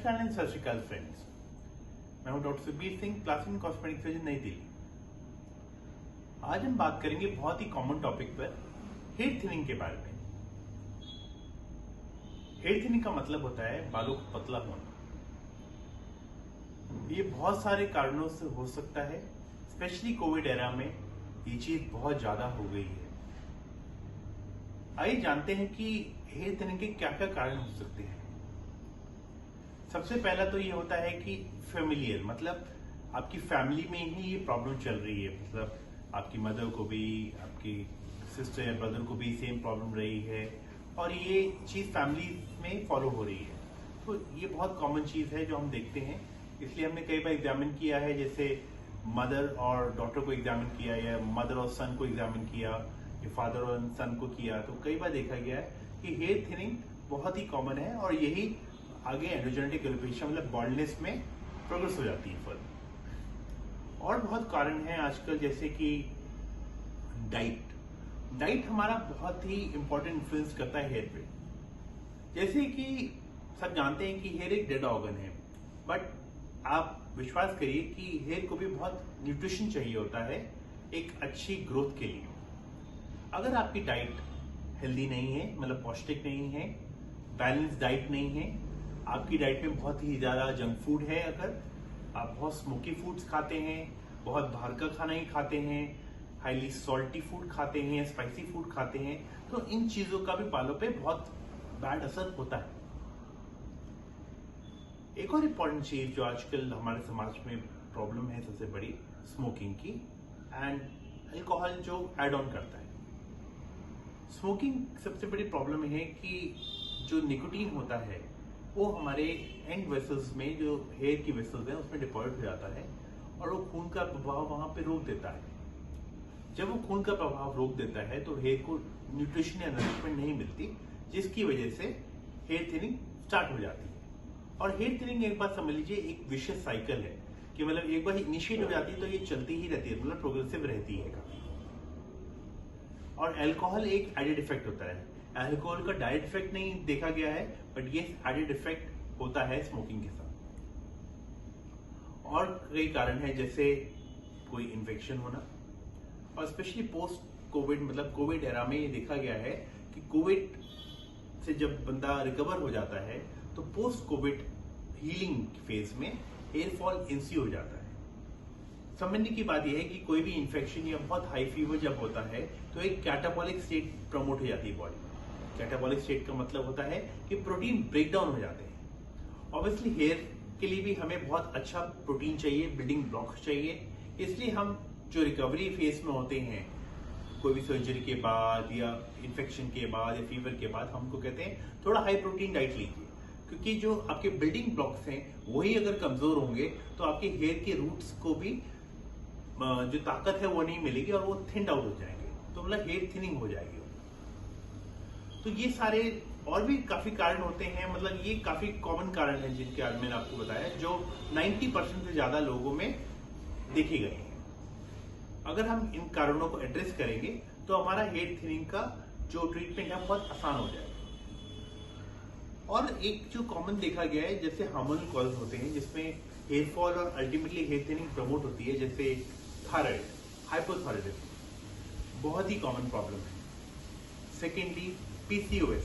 नमस्कार एंड सत श्री अकाल फ्रेंड्स, मैं हूं doctor Sukhbir Singh, plastic cosmetic surgeon, नई दिल्ली। आज हम बात करेंगे बहुत ही कॉमन टॉपिक पर, हेयर थिनिंग के बारे में। हेयर थिनिंग का मतलब होता है बालों को पतला होना। ये बहुत सारे कारणों से हो सकता है, स्पेशली कोविड एरा में ये चीज बहुत ज्यादा हो गई है। आइए जानते हैं कि हेयर थिनिंग के क्या क्या कारण हो सकते हैं। सबसे पहला तो ये होता है कि फेमिलियर, मतलब आपकी फैमिली में ही ये प्रॉब्लम चल रही है, मतलब आपकी मदर को भी, आपकी सिस्टर या ब्रदर को भी सेम प्रॉब्लम रही है और ये चीज फैमिली में फॉलो हो रही है। तो ये बहुत कॉमन चीज है जो हम देखते हैं, इसलिए हमने कई बार एग्जामिन किया है, जैसे मदर और डॉटर को एग्जामिन किया या मदर और सन को एग्जामिन किया या फादर और सन को किया। तो कई बार देखा गया है कि हेयर थिनिंग बहुत ही कॉमन है और यही आगे एंड्रोजेनेटिक एलोपेशिया मतलब बॉल्डनेस में प्रोग्रेस हो जाती है फर्दर। और बहुत कारण हैं आजकल, जैसे कि डाइट हमारा बहुत ही इंपॉर्टेंट इन्फ्लुएंस करता है हेयर पे। जैसे कि सब जानते हैं कि हेयर एक डेड ऑर्गन है, बट आप विश्वास करिए कि हेयर को भी बहुत न्यूट्रिशन चाहिए होता है एक अच्छी ग्रोथ के लिए। अगर आपकी डाइट हेल्दी नहीं है, मतलब पौष्टिक नहीं है, बैलेंस डाइट नहीं है, आपकी डाइट में बहुत ही ज्यादा जंक फूड है, अगर आप बहुत स्मोकी फूड्स खाते हैं, बहुत बाहर का खाना ही खाते हैं, हाईली सॉल्टी फूड खाते हैं, स्पाइसी फूड खाते हैं, तो इन चीजों का भी बालों पे बहुत बैड असर होता है। एक और इम्पॉर्टेंट चीज जो आजकल हमारे समाज में प्रॉब्लम है सबसे बड़ी, स्मोकिंग की एंड अल्कोहल जो एड ऑन करता है। स्मोकिंग सबसे बड़ी प्रॉब्लम है कि जो निकोटीन होता है वो हमारे एंड वेसल्स में, जो हेयर की वेसल्स हैं, उसमें डिपॉजिट हो जाता है और वो खून का प्रभाव वहां पे रोक देता है। जब वो खून का प्रभाव रोक देता है तो हेयर को न्यूट्रिशन या नरिशमेंट नहीं मिलती, जिसकी वजह से हेयर थिनिंग स्टार्ट हो जाती है। और हेयर थिनिंग एक बात समझ लीजिए, एक विशियस साइकिल है कि मतलब एक बार इनिशिएट हो जाती है तो ये चलती ही रहती है, मतलब प्रोग्रेसिव रहती है काफी। और अल्कोहल एक एडेड इफेक्ट होता है। अल्कोहल का डायरेक्ट इफेक्ट नहीं देखा गया है, बट ये एडेड इफेक्ट होता है स्मोकिंग के साथ। और कई कारण है, जैसे कोई इन्फेक्शन होना, और स्पेशली पोस्ट कोविड, मतलब कोविड एरा में ये देखा गया है कि कोविड से जब बंदा रिकवर हो जाता है तो पोस्ट कोविड हीलिंग फेज में हेयर फॉल इंसी हो जाता है। समझने की बात यह है कि कोई भी इन्फेक्शन या बहुत हाई फीवर जब होता है तो एक कैटाबॉलिक स्टेट प्रमोट हो जाती है बॉडी में। कैटाबॉलिक स्टेट का मतलब होता है कि प्रोटीन ब्रेक डाउन हो जाते हैं। ऑब्वियसली हेयर के लिए भी हमें बहुत अच्छा प्रोटीन चाहिए, बिल्डिंग ब्लॉक्स चाहिए, इसलिए हम जो रिकवरी फेज में होते हैं, कोई भी सर्जरी के बाद या इन्फेक्शन के बाद या फीवर के बाद, हमको कहते हैं थोड़ा हाई प्रोटीन डाइट लीजिए, क्योंकि जो आपके बिल्डिंग ब्लॉक्स हैं वही अगर कमजोर होंगे तो आपके हेयर के रूट्स को भी जो ताकत है वो नहीं मिलेगी और वो थिंड आउट हो जाएंगे, तो मतलब हेयर थिनिंग हो जाएगी। तो ये सारे और भी काफी कारण होते हैं, मतलब ये काफी कॉमन कारण है जिनके बारे में मैंने आपको बताया, जो 90% से ज्यादा लोगों में देखे गए हैं। अगर हम इन कारणों को एड्रेस करेंगे तो हमारा हेयर थिनिंग का जो ट्रीटमेंट है बहुत आसान हो जाएगा। और एक जो कॉमन देखा गया है, जैसे हार्मोनल कॉज होते हैं जिसमें हेयर फॉल और अल्टीमेटली हेयर थिनिंग प्रमोट होती है, जैसे थायराइड, हाइपोथायराइडिज्म बहुत ही कॉमन प्रॉब्लम है। सेकेंडली पीसीओएस,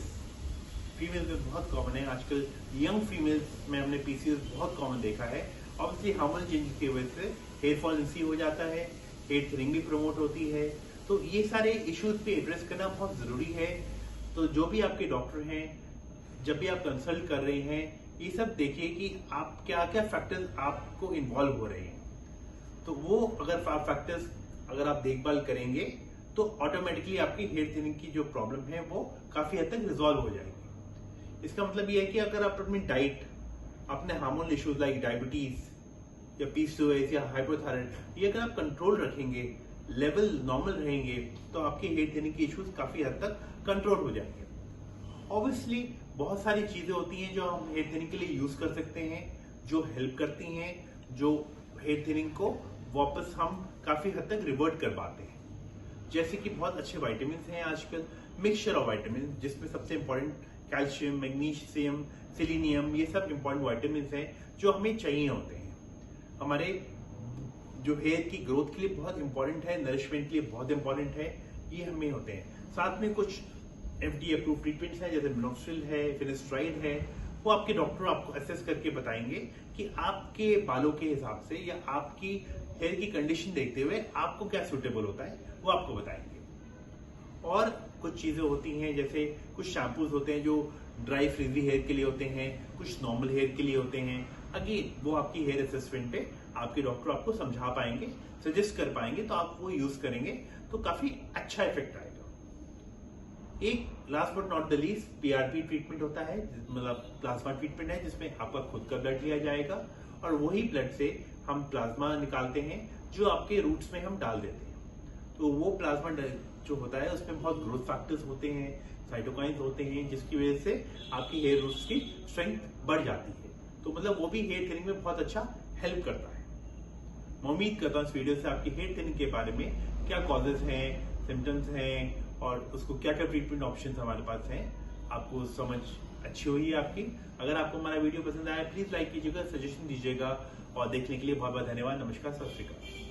फीमेल्स में बहुत कॉमन है आजकल, यंग फीमेल्स में हमने पीसीओएस बहुत कॉमन देखा है। ऑब्वियसली हार्मोनल चेंज की वजह से हेयर फॉल इंसी हो जाता है, हेयर थिनिंग भी प्रमोट होती है। तो ये सारे इश्यूज पे एड्रेस करना बहुत जरूरी है। तो जो भी आपके डॉक्टर हैं, जब भी आप कंसल्ट कर रहे हैं, ये सब देखिए कि आप क्या क्या फैक्टर्स आपको इन्वॉल्व हो रहे हैं। तो वो अगर फैक्टर्स अगर आप देखभाल करेंगे तो ऑटोमेटिकली आपकी हेयर थिनिंग की जो प्रॉब्लम है वो काफी हद तक रिजॉल्व हो जाएगी। इसका मतलब ये है कि अगर आप अपनी डाइट, अपने हार्मोनल इश्यूज लाइक डायबिटीज या पीसीओएस या हाइपोथायराइड, ये अगर आप कंट्रोल रखेंगे, लेवल नॉर्मल रहेंगे, तो आपके हेयर थिनिंग की इश्यूज काफी हद तक कंट्रोल हो जाएंगे। ऑब्वियसली बहुत सारी चीजें होती हैं जो हम हेयर थिनिंग के लिए यूज कर सकते हैं, जो हेल्प करती हैं, जो हेयर थिनिंग को वापस हम काफी हद तक रिवर्ट कर पाते हैं। जैसे कि बहुत अच्छे विटामिन हैं आजकल, मिक्सचर ऑफ विटामिन, जिसमें सबसे इंपॉर्टेंट कैल्शियम, मैग्नीशियम, सेलेनियम, ये सब इंपॉर्टेंट विटामिन हैं जो हमें चाहिए होते हैं। हमारे जो हेयर की ग्रोथ के लिए बहुत इंपॉर्टेंट है, नरिशमेंट के लिए बहुत इंपॉर्टेंट है, ये हमें होते हैं। साथ में कुछ FDA अप्रूव ट्रीटमेंट्स हैं जैसे मिनोक्सिल है, फिनेस्ट्राइड है, वो आपके डॉक्टर आपको असेस करके बताएंगे कि आपके बालों के हिसाब से या आपकी हेयर की कंडीशन देखते हुए आपको क्या सूटेबल होता है, वो आपको बताएंगे। और कुछ चीजें होती हैं जैसे कुछ शैम्पूज होते हैं जो ड्राई फ्रीजी हेयर के लिए होते हैं, कुछ नॉर्मल हेयर के लिए होते हैं। अगेन वो आपकी हेयर असेसमेंट पे आपके डॉक्टर आपको समझा पाएंगे, सजेस्ट कर पाएंगे, तो आप वो यूज करेंगे तो काफी अच्छा इफेक्ट आएगा। एक last but not the least PRP treatment होता है, मतलब प्लाज्मा ट्रीटमेंट है, जिसमें आपका खुद का ब्लड लिया जाएगा और वही ब्लड से हम प्लाज्मा निकालते हैं जो आपके रूट्स में हम डाल देते हैं। तो वो प्लाज्मा जो होता है उसमें बहुत ग्रोथ फैक्टर्स होते हैं, साइटोकाइंस होते हैं, जिसकी वजह से आपकी हेयर रूट्स की स्ट्रेंथ बढ़ जाती है। तो मतलब वो भी हेयर थिनिंग में बहुत अच्छा हेल्प करता है। मैं उम्मीद करता हूँ इस वीडियो से आपकी हेयर थिनिंग के बारे में क्या कॉजेज हैं, सिम्टम्स हैं और उसको क्या क्या ट्रीटमेंट ऑप्शंस हमारे पास हैं, आपको समझ अच्छी हुई है आपकी। अगर आपको हमारा वीडियो पसंद आया प्लीज लाइक कीजिएगा, सजेशन दीजिएगा और देखने के लिए बहुत बहुत धन्यवाद। नमस्कार, सत श्री अकाल।